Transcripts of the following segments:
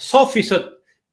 100%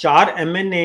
4 MNA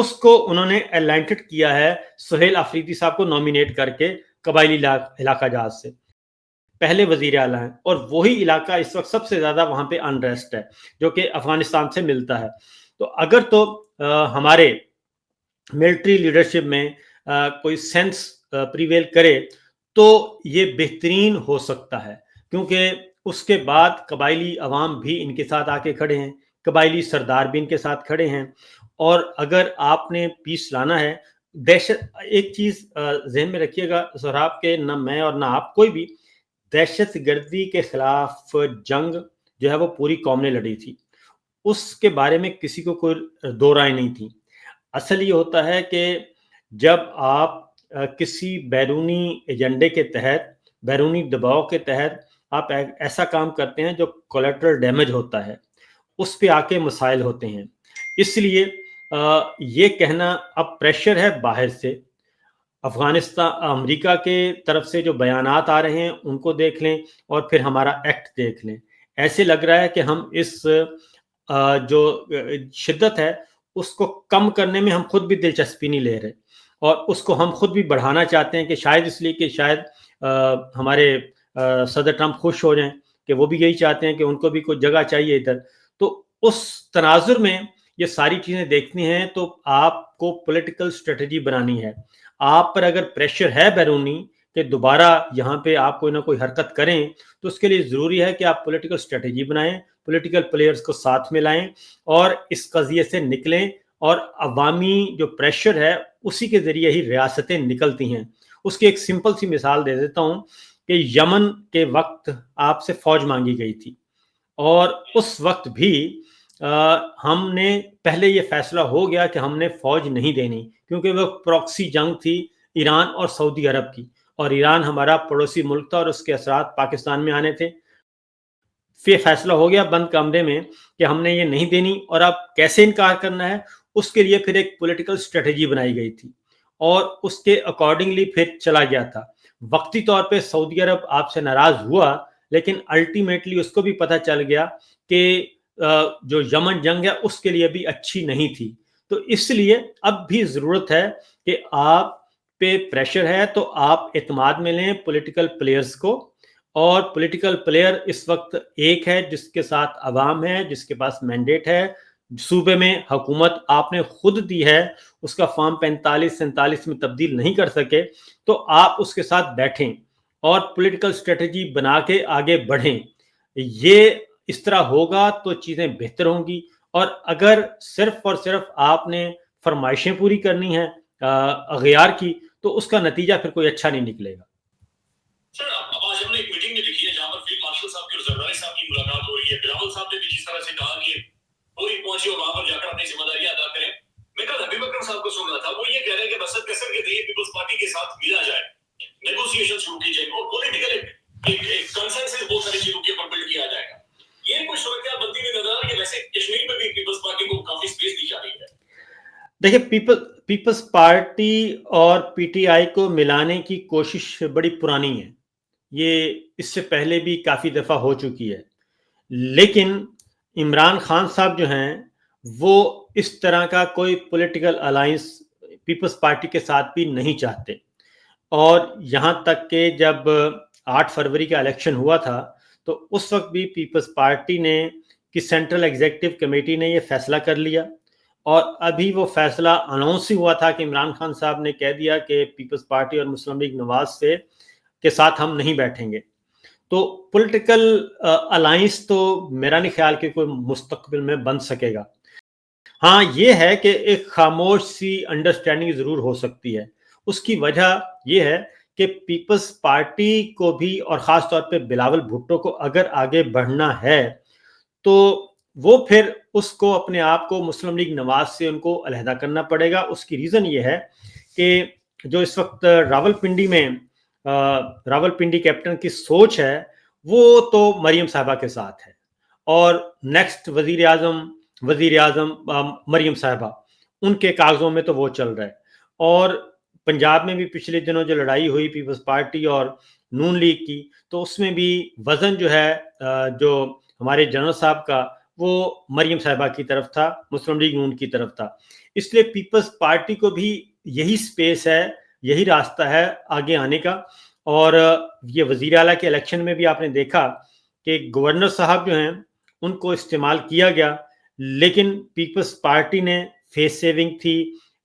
اس کو انہوں نے الائنٹڈ کیا ہے سہیل آفریدی صاحب کو نامینیٹ کر کے قبائلی علاقہ جات سے، پہلے وزیر اعلیٰ ہیں، اور وہی علاقہ اس وقت سب سے زیادہ وہاں پہ انریسٹ ہے جو کہ افغانستان سے ملتا ہے۔ تو اگر تو ہمارے ملٹری لیڈرشپ میں کوئی سینس پریویل کرے تو یہ بہترین ہو سکتا ہے، کیونکہ اس کے بعد قبائلی عوام بھی ان کے ساتھ آ کے کھڑے ہیں، قبائلی سردار بھی ان کے ساتھ کھڑے ہیں، اور اگر آپ نے پیس لانا ہے، دہشت، ایک چیز ذہن میں رکھیے گا سہراب، کے نہ میں اور نہ آپ کوئی بھی، دہشت گردی کے خلاف جنگ جو ہے وہ پوری قوم نے لڑی تھی، اس کے بارے میں کسی کو کوئی دو رائے نہیں تھی۔ اصل یہ ہوتا ہے کہ جب آپ کسی بیرونی ایجنڈے کے تحت، بیرونی دباؤ کے تحت آپ ایسا کام کرتے ہیں جو کولیٹرل ڈیمیج ہوتا ہے، اس پہ آ کے مسائل ہوتے ہیں۔ اس لیے یہ کہنا اب پریشر ہے باہر سے، افغانستان، امریکہ کے طرف سے جو بیانات آ رہے ہیں ان کو دیکھ لیں اور پھر ہمارا ایکٹ دیکھ لیں، ایسے لگ رہا ہے کہ ہم اس جو شدت ہے اس کو کم کرنے میں ہم خود بھی دلچسپی نہیں لے رہے، اور اس کو ہم خود بھی بڑھانا چاہتے ہیں، کہ شاید اس لیے کہ شاید ہمارے صدر ٹرمپ خوش ہو جائیں، کہ وہ بھی یہی چاہتے ہیں کہ ان کو بھی کوئی جگہ چاہیے ادھر۔ تو اس تناظر میں یہ ساری چیزیں دیکھنی ہیں، تو آپ کو پولیٹیکل اسٹریٹجی بنانی ہے۔ آپ پر اگر پریشر ہے بیرونی کہ دوبارہ یہاں پہ آپ کوئی نہ کوئی حرکت کریں، تو اس کے لیے ضروری ہے کہ آپ پولیٹیکل اسٹریٹجی بنائیں، پولیٹیکل پلیئرز کو ساتھ میں لائیں اور اس قضیے سے نکلیں، اور عوامی جو پریشر ہے اسی کے ذریعے ہی ریاستیں نکلتی ہیں۔ اس کی ایک سمپل سی مثال دے دیتا ہوں کہ یمن کے وقت آپ سے فوج مانگی گئی تھی، اور اس وقت بھی ہم نے پہلے یہ فیصلہ ہو گیا کہ ہم نے فوج نہیں دینی، کیونکہ وہ پراکسی جنگ تھی ایران اور سعودی عرب کی، اور ایران ہمارا پڑوسی ملک تھا اور اس کے اثرات پاکستان میں آنے تھے۔ پھر فیصلہ ہو گیا بند کمرے میں کہ ہم نے یہ نہیں دینی، اور اب کیسے انکار کرنا ہے، اس کے لیے پھر ایک پولیٹیکل اسٹریٹجی بنائی گئی تھی، اور اس کے اکارڈنگلی پھر چلا گیا تھا۔ وقتی طور پہ سعودی عرب آپ سے ناراض ہوا، لیکن الٹیمیٹلی اس کو بھی پتہ چل گیا کہ جو یمن جنگ ہے اس کے لیے بھی اچھی نہیں تھی۔ تو اس لیے اب بھی ضرورت ہے کہ آپ پہ پریشر ہے تو آپ اعتماد میں لیں پولیٹیکل پلیئرز کو، اور پولیٹیکل پلیئر اس وقت ایک ہے جس کے ساتھ عوام ہے، جس کے پاس مینڈیٹ ہے، صوبے میں حکومت آپ نے خود دی ہے، اس کا فارم 45-47 میں تبدیل نہیں کر سکے، تو آپ اس کے ساتھ بیٹھیں اور پولیٹیکل اسٹریٹجی بنا کے آگے بڑھیں۔ یہ اس طرح ہوگا تو چیزیں بہتر ہوں گی، اور اگر صرف اور صرف آپ نے فرمائشیں پوری کرنی ہیں اغیار کی، تو اس کا نتیجہ پھر کوئی اچھا نہیں نکلے گا۔ سر اب آج ہم نے ایک میٹنگ میں دیکھی ہے جہاں پر فیلڈ مارشل صاحب کی اور زرداری صاحب کی ملاقات ہو رہی ہے۔ بلاول صاحب نے بھی جس طرح سے کہا کہ پوری پہنچے اور وہاں پر جا کر اپنی ذمہ داریاں ادا کریں۔ میں کل حبیب اکرم صاحب کو سن رہا تھا، وہ یہ کہہ رہے ہیں کہ بسط کثر کے ذریعے پیپلز پارٹی کے ساتھ ملا جائے، نیگوسیشن شروع کی جائے اور پولیٹیکل ایک کنسنسس بہت ساری چیزوں کے اوپر بلڈ کیا جائے گا۔ یہ کوئی صورتحال بنتی نہیں نظر آ رہی ہے؟ ویسے کشمیر میں بھی پیپلز پارٹی کو کافی سپیس دی جا رہی ہے۔ دیکھیں، پیپلز پارٹی اور پی ٹی آئی کو ملانے کی کوشش بڑی پرانی ہے، یہ اس سے پہلے بھی کافی دفعہ ہو چکی ہے، لیکن عمران خان صاحب جو ہیں وہ اس طرح کا کوئی پولیٹیکل الائنس پیپلز پارٹی کے ساتھ بھی نہیں چاہتے، اور یہاں تک کہ جب 8 فروری کا الیکشن ہوا تھا تو اس وقت بھی پیپلز پارٹی نے کی سینٹرل ایگزیکٹو کمیٹی نے یہ فیصلہ کر لیا، اور ابھی وہ فیصلہ اناؤنس ہی ہوا تھا کہ عمران خان صاحب نے کہہ دیا کہ پیپلز پارٹی اور مسلم لیگ نواز سے کے ساتھ ہم نہیں بیٹھیں گے۔ تو پولیٹیکل الائنس تو میرا نہیں خیال کہ کوئی مستقبل میں بن سکے گا۔ ہاں یہ ہے کہ ایک خاموش سی انڈرسٹینڈنگ ضرور ہو سکتی ہے، اس کی وجہ یہ ہے کہ پیپلز پارٹی کو بھی اور خاص طور پہ بلاول بھٹو کو اگر آگے بڑھنا ہے تو وہ پھر اس کو اپنے آپ کو مسلم لیگ نواز سے ان کو علیحدہ کرنا پڑے گا۔ اس کی ریزن یہ ہے کہ جو اس وقت راول پنڈی کیپٹن کی سوچ ہے وہ تو مریم صاحبہ کے ساتھ ہے، اور نیکسٹ وزیر اعظم مریم صاحبہ، ان کے کاغذوں میں تو وہ چل رہا ہے۔ اور پنجاب میں بھی پچھلے دنوں جو لڑائی ہوئی پیپلز پارٹی اور نون لیگ کی، تو اس میں بھی وزن جو ہے جو ہمارے جنرل صاحب کا وہ مریم صاحبہ کی طرف تھا، مسلم لیگ نون کی طرف تھا۔ اس لیے پیپلز پارٹی کو بھی یہی سپیس ہے, یہی راستہ ہے آگے آنے کا. اور یہ وزیر اعلیٰ کے الیکشن میں بھی آپ نے دیکھا کہ گورنر صاحب جو ہیں ان کو استعمال کیا گیا, لیکن پیپلز پارٹی نے فیس سیونگ تھی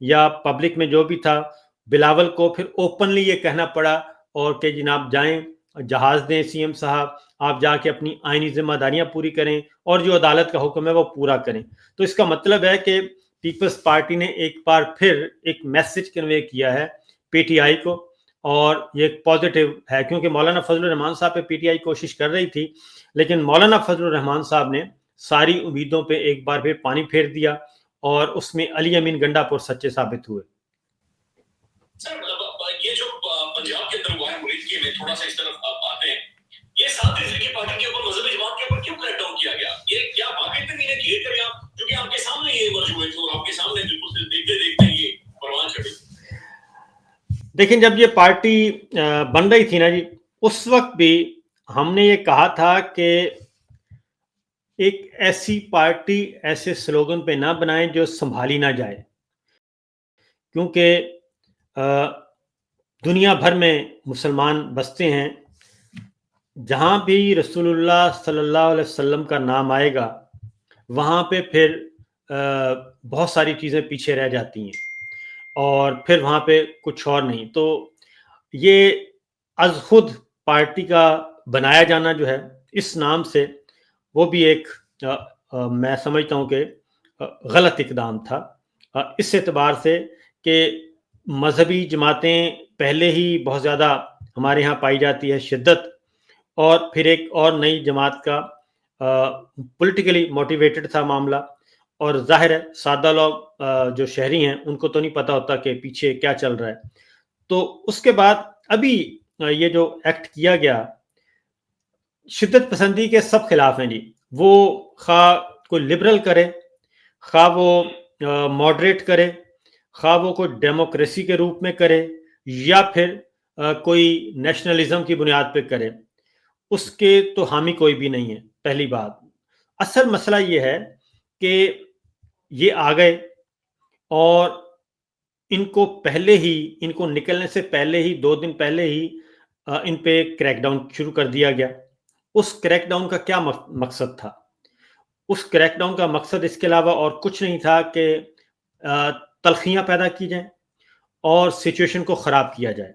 یا پبلک میں جو بھی تھا, بلاول کو پھر اوپنلی یہ کہنا پڑا اور کہ جناب جائیں جہاز دیں سی ایم صاحب, آپ جا کے اپنی آئینی ذمہ داریاں پوری کریں اور جو عدالت کا حکم ہے وہ پورا کریں. تو اس کا مطلب ہے کہ پیپلز پارٹی نے ایک بار پھر ایک میسج کنوے کیا ہے پی ٹی آئی کو, اور یہ ایک پازیٹیو ہے, کیونکہ مولانا فضل الرحمان صاحب پہ پی ٹی آئی کوشش کر رہی تھی, لیکن مولانا فضل الرحمان صاحب نے ساری امیدوں پہ ایک بار پھر پانی پھیر دیا اور اس میں علی امین گنڈا پور سچے ثابت ہوئے. سر یہ جو پنجاب کے اندر ہوا ہے مرید میں تھوڑا سا اس طرف آتے ہیں, یہ 7 فیصد کی پارٹی کے اوپر مذہبی جماعت کے اوپر کیوں کریک ڈاؤن کیا گیا؟ یہ کیا واقعی تمہیں کلیئر کریں آپ, کیونکہ آپ کے سامنے یہ مرج ہوئے تھے اور آپ کے سامنے بالکل دیکھتے دیکھتے یہ پروان چڑھی. دیکھیں جب یہ پارٹی بن رہی تھی نا جی, اس وقت بھی ہم نے یہ کہا تھا کہ ایک ایسی پارٹی ایسے سلوگن پہ نہ بنائیں جو سنبھالی نہ جائے, کیونکہ دنیا بھر میں مسلمان بستے ہیں, جہاں بھی رسول اللہ صلی اللہ علیہ وسلم کا نام آئے گا وہاں پہ پھر بہت ساری چیزیں پیچھے رہ جاتی ہیں اور پھر وہاں پہ کچھ اور نہیں. تو یہ از خود پارٹی کا بنایا جانا جو ہے اس نام سے, وہ بھی ایک میں سمجھتا ہوں کہ غلط اقدام تھا, اس اعتبار سے کہ مذہبی جماعتیں پہلے ہی بہت زیادہ ہمارے ہاں پائی جاتی ہے شدت, اور پھر ایک اور نئی جماعت کا پولیٹیکلی موٹیویٹڈ تھا معاملہ, اور ظاہر ہے سادہ لوگ جو شہری ہیں ان کو تو نہیں پتا ہوتا کہ پیچھے کیا چل رہا ہے. تو اس کے بعد ابھی یہ جو ایکٹ کیا گیا شدت پسندی کے سب خلاف ہیں جی, وہ خواہ کوئی لبرل کرے, خواہ وہ ماڈریٹ کرے, خواہ وہ کوئی ڈیموکریسی کے روپ میں کرے یا پھر کوئی نیشنلزم کی بنیاد پہ کرے, اس کے تو حامی کوئی بھی نہیں ہے. پہلی بات, اصل مسئلہ یہ ہے کہ یہ آ گئے اور ان کو پہلے ہی, ان کو نکلنے سے پہلے ہی 2 دن پہلے ہی ان پہ کریک ڈاؤن شروع کر دیا گیا. اس کریک ڈاؤن کا کیا مقصد تھا؟ اس کریک ڈاؤن کا مقصد اس کے علاوہ اور کچھ نہیں تھا کہ تلخیاں پیدا کی جائیں اور سچویشن کو خراب کیا جائے.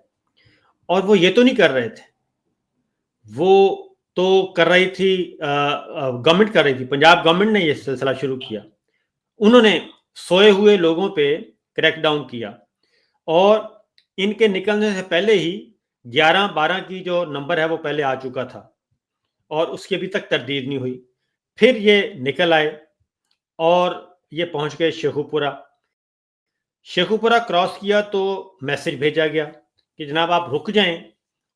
اور وہ یہ تو نہیں کر رہے تھے, وہ تو کر رہی تھی گورنمنٹ کر رہی تھی, پنجاب گورنمنٹ نے یہ سلسلہ شروع کیا. انہوں نے سوئے ہوئے لوگوں پہ کریک ڈاؤن کیا اور ان کے نکلنے سے پہلے ہی 11-12 کی جو نمبر ہے وہ پہلے آ چکا تھا اور اس کی ابھی تک تردید نہیں ہوئی. پھر یہ نکل آئے اور یہ پہنچ گئے شیخوپورہ. شیخوپورہ کراس کیا تو میسج بھیجا گیا کہ جناب آپ رک جائیں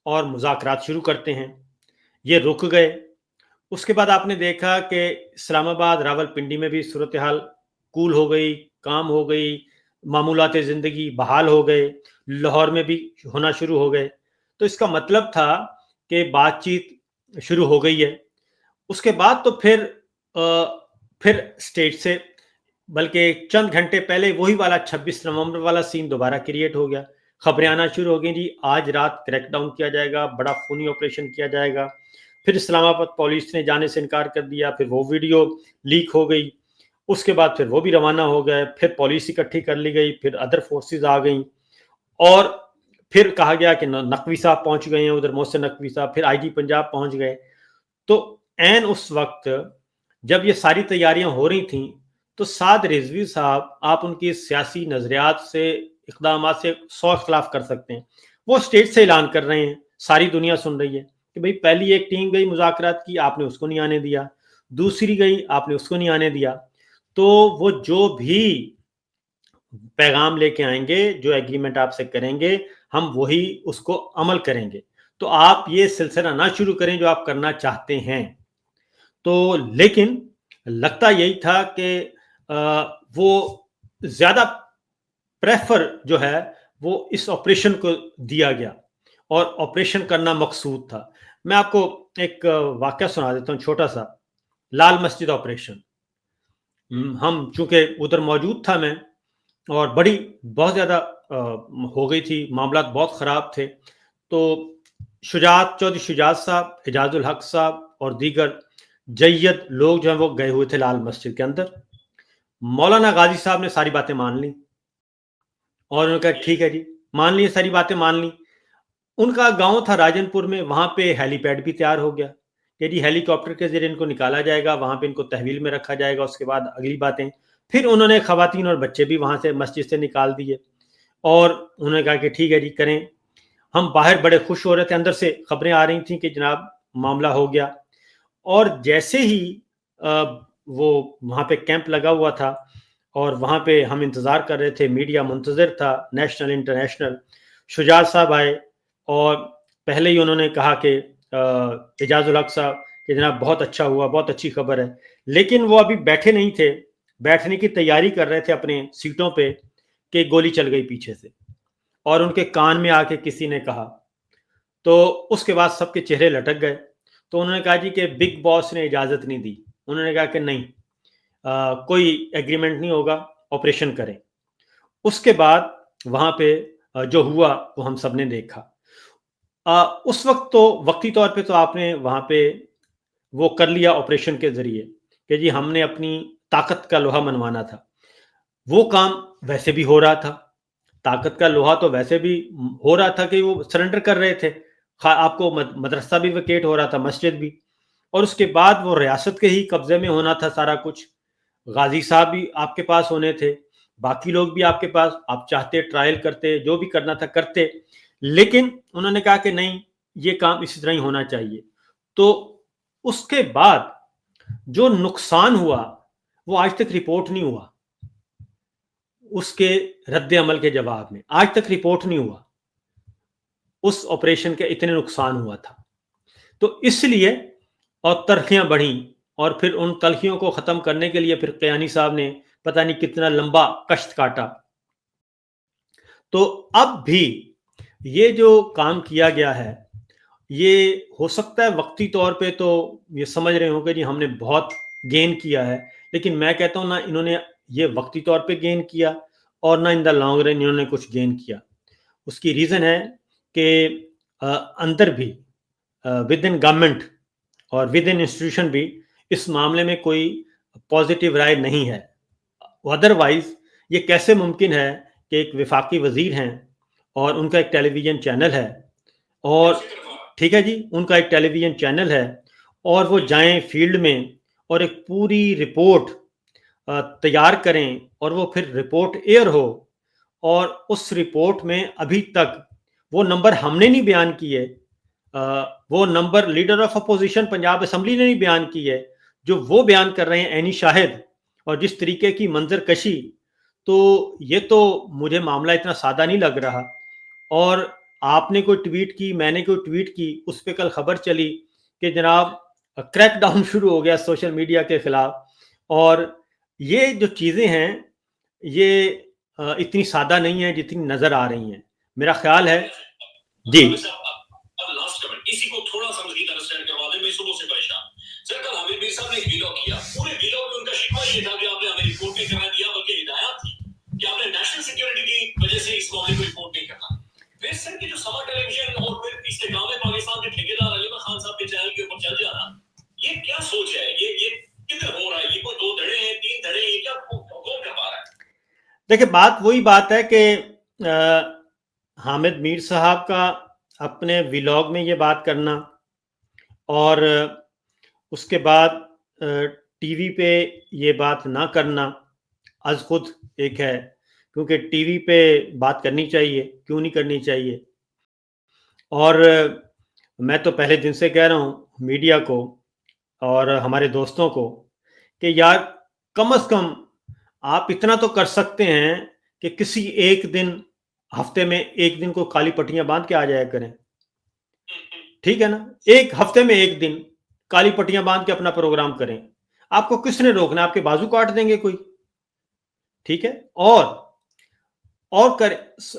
اور مذاکرات شروع کرتے ہیں. یہ رک گئے. اس کے بعد آپ نے دیکھا کہ اسلام آباد راول پنڈی میں بھی صورتحال کول ہو گئی, کام ہو گئی, معمولات زندگی بحال ہو گئے, لاہور میں بھی ہونا شروع ہو گئے. تو اس کا مطلب تھا کہ بات چیت شروع ہو گئی ہے. اس کے بعد تو پھر اسٹیٹ سے, بلکہ چند گھنٹے پہلے وہی والا 26 نومبر والا سین دوبارہ کریٹ ہو گیا. خبریں آنا شروع ہو گئی جی آج رات کریک ڈاؤن کیا جائے گا, بڑا خونی آپریشن کیا جائے گا. پھر اسلام آباد پولیس نے جانے سے انکار کر دیا, پھر وہ ویڈیو لیک ہو گئی. اس کے بعد پھر وہ بھی روانہ ہو گئے, پھر پولیس اکٹھی کر لی گئی, پھر ادر فورسز آ گئیں اور پھر کہا گیا کہ نقوی صاحب پہنچ گئے ہیں, ادھر محسن نقوی صاحب, پھر آئی جی پنجاب پہنچ گئے. تو عین اس وقت جب یہ ساری تیاریاں ہو رہی تھیں تو سعد رضوی صاحب, آپ ان کی سیاسی نظریات سے, اقدامات سے 100 اختلاف کر سکتے ہیں, وہ اسٹیٹ سے اعلان کر رہے ہیں, ساری دنیا سن رہی ہے کہ بھئی پہلی ایک ٹیم گئی مذاکرات کی, آپ نے اس کو نہیں آنے دیا, دوسری گئی آپ نے اس کو نہیں آنے دیا. تو وہ جو بھی پیغام لے کے آئیں گے, جو ایگریمنٹ آپ سے کریں گے, ہم وہی اس کو عمل کریں گے. تو آپ یہ سلسلہ نہ شروع کریں جو آپ کرنا چاہتے ہیں. تو لیکن لگتا یہی تھا کہ وہ زیادہ پریفر جو ہے وہ اس آپریشن کو دیا گیا اور آپریشن کرنا مقصود تھا. میں آپ کو ایک واقعہ سنا دیتا ہوں چھوٹا سا. لال مسجد آپریشن, ہم چونکہ ادھر موجود تھا میں, اور بڑی بہت زیادہ ہو گئی تھی، معاملات بہت خراب تھے. تو چودھری شجاعت صاحب، اعجاز الحق صاحب اور دیگر جید لوگ جو ہیں وہ گئے ہوئے تھے لال مسجد کے اندر. مولانا غازی صاحب نے ساری باتیں مان لی اور انہوں نے کہا ٹھیک ہے جی، مان لی ساری باتیں مان لی. ان کا گاؤں تھا راجن پور میں، وہاں پہ ہیلی پیڈ بھی تیار ہو گیا کہ جی ہیلی کاپٹر کے ذریعے ان کو نکالا جائے گا، وہاں پہ ان کو تحویل میں رکھا جائے گا. اس کے بعد اگلی باتیں پھر انہوں نے خواتین اور بچے بھی وہاں سے مسجد سے نکال دیے اور انہوں نے کہا کہ ٹھیک ہے جی کریں. ہم باہر بڑے خوش ہو رہے تھے، اندر سے خبریں آ رہی تھیں کہ جناب معاملہ ہو گیا. اور جیسے ہی وہ وہاں پہ کیمپ لگا ہوا تھا اور وہاں پہ ہم انتظار کر رہے تھے، میڈیا منتظر تھا نیشنل انٹرنیشنل، شجاعت صاحب آئے اور پہلے ہی انہوں نے کہا کہ اعجاز الحق صاحب کہ جناب بہت اچھا ہوا، بہت اچھی خبر ہے. لیکن وہ ابھی بیٹھے نہیں تھے، بیٹھنے کی تیاری کر رہے تھے اپنے سیٹوں پہ کہ گولی چل گئی پیچھے سے اور ان کے کان میں آ کے کسی نے کہا. تو اس کے بعد سب کے چہرے لٹک گئے. تو انہوں نے کہا جی کہ بگ باس نے اجازت نہیں دی. انہوں نے کہا کہ نہیں، کوئی ایگریمنٹ نہیں ہوگا، آپریشن کریں. اس کے بعد وہاں پہ جو ہوا وہ ہم سب نے دیکھا. اس وقت تو وقتی طور پہ تو آپ نے وہاں پہ وہ کر لیا آپریشن کے ذریعے کہ جی ہم نے اپنی طاقت کا لوہا منوانا تھا. وہ کام ویسے بھی ہو رہا تھا، طاقت کا لوہا تو ویسے بھی ہو رہا تھا کہ وہ سرنڈر کر رہے تھے. آپ کو مدرسہ بھی ویکیٹ ہو رہا تھا، مسجد بھی، اور اس کے بعد وہ ریاست کے ہی قبضے میں ہونا تھا سارا کچھ. غازی صاحب بھی آپ کے پاس ہونے تھے، باقی لوگ بھی آپ کے پاس، آپ چاہتے ٹرائل کرتے، جو بھی کرنا تھا کرتے. لیکن انہوں نے کہا کہ نہیں، یہ کام اسی طرح ہی ہونا چاہیے. تو اس کے بعد جو نقصان ہوا وہ آج تک رپورٹ نہیں ہوا. اس کے رد عمل کے جواب میں آج تک رپورٹ نہیں ہوا اس آپریشن کے اتنے نقصان ہوا تھا. تو اس لیے اور تلخیاں بڑھیں اور پھر ان تلخیوں کو ختم کرنے کے لیے پھر قیانی صاحب نے پتہ نہیں کتنا لمبا کشت کاٹا. تو اب بھی یہ جو کام کیا گیا ہے یہ ہو سکتا ہے وقتی طور پہ تو یہ سمجھ رہے ہوں کہ جی ہم نے بہت گین کیا ہے، لیکن میں کہتا ہوں نہ انہوں نے یہ وقتی طور پہ گین کیا اور نہ ان دا لانگ رن انہوں نے کچھ گین کیا. اس کی ریزن ہے کہ اندر بھی ود ان گورنمنٹ اور ود ان انسٹیٹیوشن بھی اس معاملے میں کوئی پازیٹیو رائے نہیں ہے. ادروائز یہ کیسے ممکن ہے کہ ایک وفاقی وزیر ہیں اور ان کا ایک ٹیلی ویژن چینل ہے، اور ٹھیک ہے جی ان کا ایک ٹیلی ویژن چینل ہے اور وہ جائیں فیلڈ میں اور ایک پوری رپورٹ تیار کریں اور وہ پھر رپورٹ ایئر ہو، اور اس رپورٹ میں ابھی تک وہ نمبر ہم نے نہیں بیان کیے، وہ number leader of opposition Punjab assembly نے نہیں بیان کی ہے، جو وہ بیان کر رہے ہیں عینی شاہد، اور جس طریقے کی منظر کشی. تو یہ تو مجھے معاملہ اتنا سادہ نہیں لگ رہا. اور آپ نے کوئی ٹویٹ کی، میں نے کوئی ٹویٹ کی، اس پہ کل خبر چلی کہ جناب کریک ڈاؤن شروع ہو گیا سوشل میڈیا کے خلاف. اور یہ جو چیزیں ہیں یہ اتنی سادہ نہیں ہے جتنی نظر آ رہی ہیں. میرا خیال ہے جی لاسٹ کمنٹ اسی کو تھوڑا سا مزید انڈرسٹینڈ کروا دیں. میں صبح سے پریشان. سر کل حامد میر صاحب نے ایک ویلاگ کیا، پورے ویلاگ میں ان کا شکوہ یہ تھا کہ آپ نے ہمیں رپورٹ نہیں کرنا دیا، بلکہ ہدایات تھی کہ آپ نے نیشنل سیکورٹی کی وجہ سے اس معاملے کو رپورٹ نہیں کرنا. پھر سر کی جو سما ٹیلی ویژن اور پھر استحکام پاکستان کے ٹھیکیدار علی خان صاحب کے چینل کے اوپر چل جانا، یہ کیا سوچ ہے؟ یہ کدھر ہو رہا ہے؟ یہ کوئی 2 دھڑے ہیں 3 دھڑے، یہ کیا کون کر پا رہا ہے؟ دیکھیں بات وہی بات ہے کہ حامد میر صاحب کا اپنے ویلاگ میں یہ بات کرنا اور اس کے بعد ٹی وی پہ یہ بات نہ کرنا از خود ایک ہے، کیونکہ ٹی وی پہ بات کرنی چاہیے، کیوں نہیں کرنی چاہیے. اور میں تو پہلے دن سے کہہ رہا ہوں میڈیا کو اور ہمارے دوستوں کو کہ یار کم از کم آپ اتنا تو کر سکتے ہیں کہ کسی ایک دن ہفتے میں ایک دن کو کالی پٹیاں باندھ کے آ جایا کریں. ٹھیک ہے نا، ایک ہفتے میں ایک دن کالی پٹیاں باندھ کے اپنا پروگرام کریں. آپ کو کس نے روکنا؟ آپ کے بازو کاٹ دیں گے کوئی. ٹھیک ہے، اور کر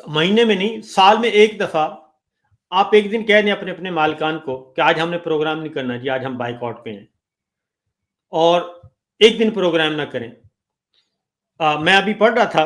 مہینے میں نہیں سال میں ایک دفعہ آپ ایک دن کہہ دیں اپنے اپنے مالکان کو کہ آج ہم نے پروگرام نہیں کرنا جی، آج ہم بائیک آؤٹ پہ ہیں، اور ایک دن پروگرام نہ کریں. میں ابھی پڑھ رہا تھا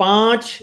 5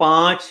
5